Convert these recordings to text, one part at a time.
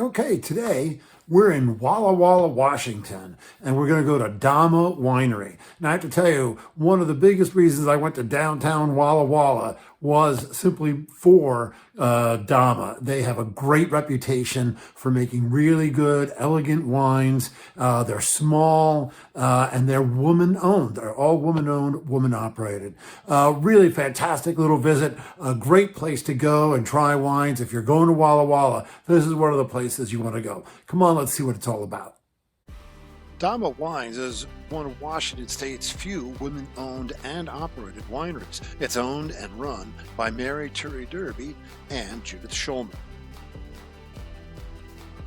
Okay, today we're in Walla Walla, Washington, and we're going to go to Dama Winery. Now, I have to tell you, one of the biggest reasons I went to downtown Walla Walla was simply for Dama. They have a great reputation for making really good, elegant wines. They're small and they're woman-owned. They're all woman-owned, woman-operated. Really fantastic little visit. A great place to go and try wines. If you're going to Walla Walla, this is one of the places you want to go. Come on, let's see what it's all about. Dama Wines is one of Washington State's few women-owned and operated wineries. It's owned and run by Mary Turry Derby and Judith Shulamn.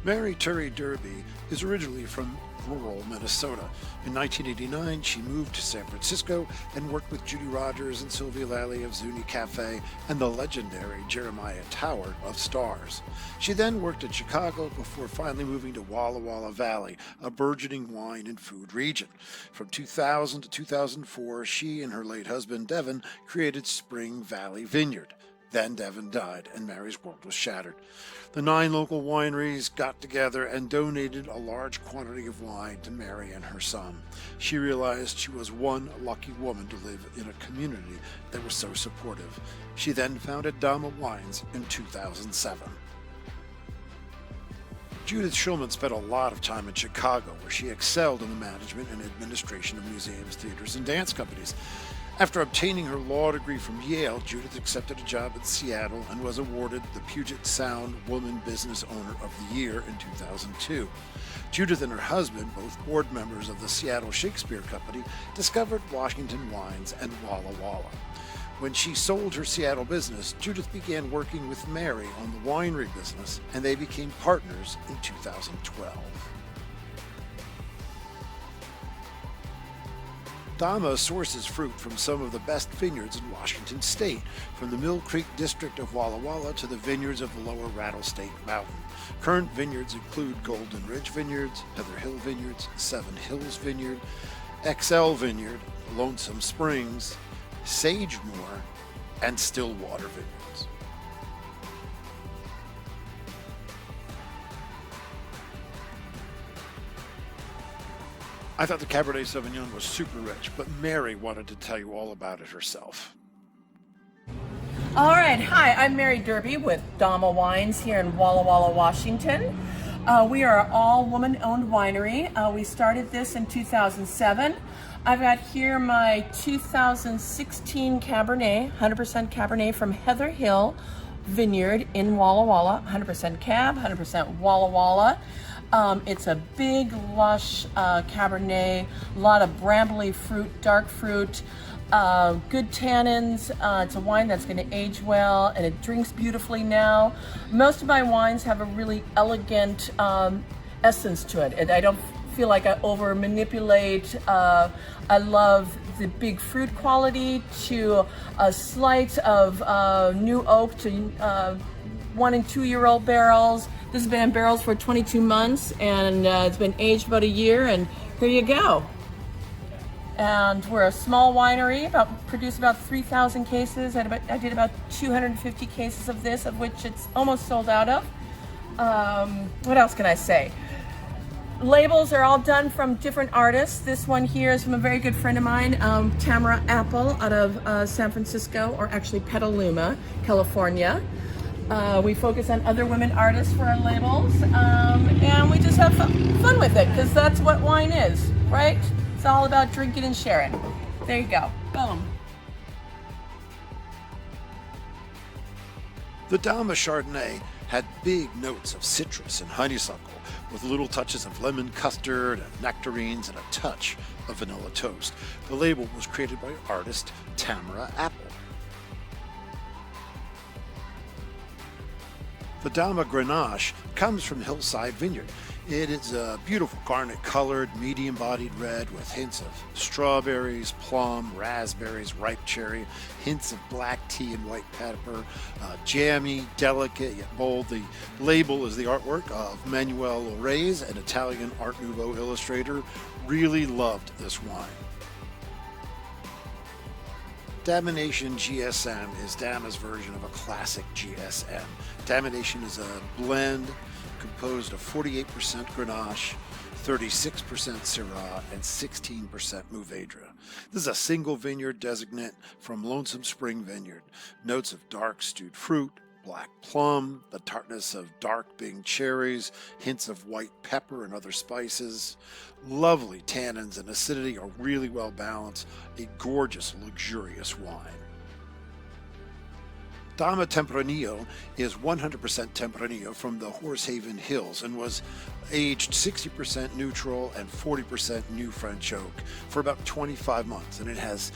Mary Turry Derby is originally from rural Minnesota. In 1989, she moved to San Francisco and worked with Judy Rogers and Sylvia Lally of Zuni Cafe and the legendary Jeremiah Tower of Stars. She then worked in Chicago before finally moving to Walla Walla Valley, a burgeoning wine and food region. From 2000 to 2004, she and her late husband Devin created Spring Valley Vineyard. Then Devin died and Mary's world was shattered. The 9 local wineries got together and donated a large quantity of wine to Mary and her son. She realized she was one lucky woman to live in a community that was so supportive. She then founded Dama Wines in 2007. Judith Shulamn spent a lot of time in Chicago, where she excelled in the management and administration of museums, theaters, and dance companies. After obtaining her law degree from Yale, Judith accepted a job in Seattle and was awarded the Puget Sound Woman Business Owner of the Year in 2002. Judith and her husband, both board members of the Seattle Shakespeare Company, discovered Washington wines and Walla Walla. When she sold her Seattle business, Judith began working with Mary on the winery business, and they became partners in 2012. Dama sources fruit from some of the best vineyards in Washington State, from the Mill Creek district of Walla Walla to the vineyards of the lower Rattlesnake Mountain. Current vineyards include Golden Ridge Vineyards, Heather Hill Vineyards, Seven Hills Vineyard, XL Vineyard, Lonesome Springs, Sagemore, and Stillwater Vineyards. I thought the Cabernet Sauvignon was super rich, but Mary wanted to tell you all about it herself. All right, hi, I'm Mary Derby with Dama Wines here in Walla Walla, Washington. We are an all-woman-owned winery. We started this in 2007. I've got here my 2016 Cabernet, 100% Cabernet from Heather Hill Vineyard in Walla Walla, 100% Cab, 100% Walla Walla. It's a big, lush Cabernet, a lot of brambly fruit, dark fruit, good tannins. It's a wine that's going to age well, and it drinks beautifully now. Most of my wines have a really elegant essence to it, and I don't feel like I over manipulate. I love the big fruit quality to a slight of new oak to 1 and 2 year old barrels. This has been in barrels for 22 months, and it's been aged about a year, and here you go. And we're a small winery, produce about 3,000 cases. I did about 250 cases of this, of which it's almost sold out of. What else can I say? Labels are all done from different artists. This one here is from a very good friend of mine, Tamara Apple, out of San Francisco, or actually Petaluma, California. We focus on other women artists for our labels, and we just have fun with it, because that's what wine is, right? It's all about drinking and sharing. There you go. Boom. The Dama Chardonnay had big notes of citrus and honeysuckle, with little touches of lemon custard and nectarines and a touch of vanilla toast. The label was created by artist Tamara Apple. The Dama Grenache comes from Hillside Vineyard. It is a beautiful garnet-colored, medium-bodied red with hints of strawberries, plum, raspberries, ripe cherry, hints of black tea and white pepper, jammy, delicate, yet bold. The label is the artwork of Manuel Reyes, an Italian Art Nouveau illustrator. Really loved this wine. Damination GSM is Dama's version of a classic GSM. Damination is a blend composed of 48% Grenache, 36% Syrah, and 16% Mourvedre. This is a single vineyard designate from Lonesome Spring Vineyard. Notes of dark stewed fruit, black plum, the tartness of dark Bing cherries, hints of white pepper and other spices. Lovely tannins and acidity are really well balanced. A gorgeous, luxurious wine. Dama Tempranillo is 100% Tempranillo from the Horsehaven Hills and was aged 60% neutral and 40% new French oak for about 25 months. And it has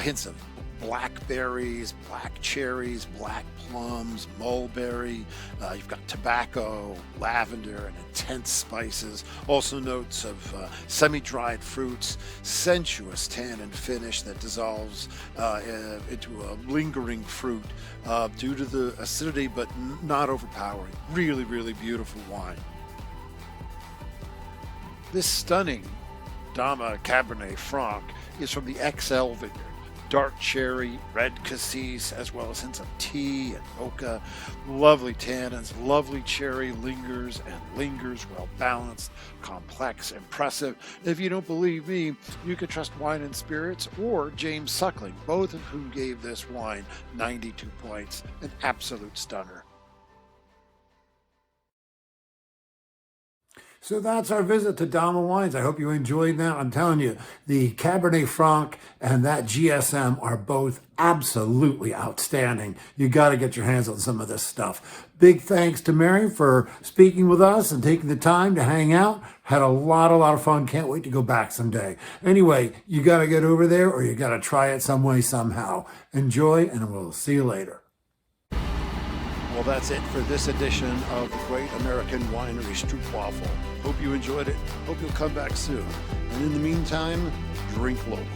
hints of blackberries, black cherries, black plums, mulberry. You've got tobacco, lavender, and intense spices. Also notes of semi-dried fruits, sensuous tannin finish that dissolves into a lingering fruit due to the acidity, but not overpowering. Really, really beautiful wine. This stunning Dama Cabernet Franc is from the XL Vineyard. Dark cherry, red cassis, as well as hints of tea and mocha. Lovely tannins, lovely cherry lingers, well balanced, complex, impressive. If you don't believe me, you can trust Wine and Spirits or James Suckling, both of whom gave this wine 92 points. An absolute stunner. So that's our visit to Dama Wines. I hope you enjoyed that. I'm telling you, the Cabernet Franc and that GSM are both absolutely outstanding. You got to get your hands on some of this stuff. Big thanks to Mary for speaking with us and taking the time to hang out. Had a lot of fun. Can't wait to go back someday. Anyway, you got to get over there or you got to try it some way, somehow. Enjoy, and we'll see you later. Well, that's it for this edition of the Great American Winery Stroopwaffle. Hope you enjoyed it. Hope you'll come back soon. And in the meantime, drink local.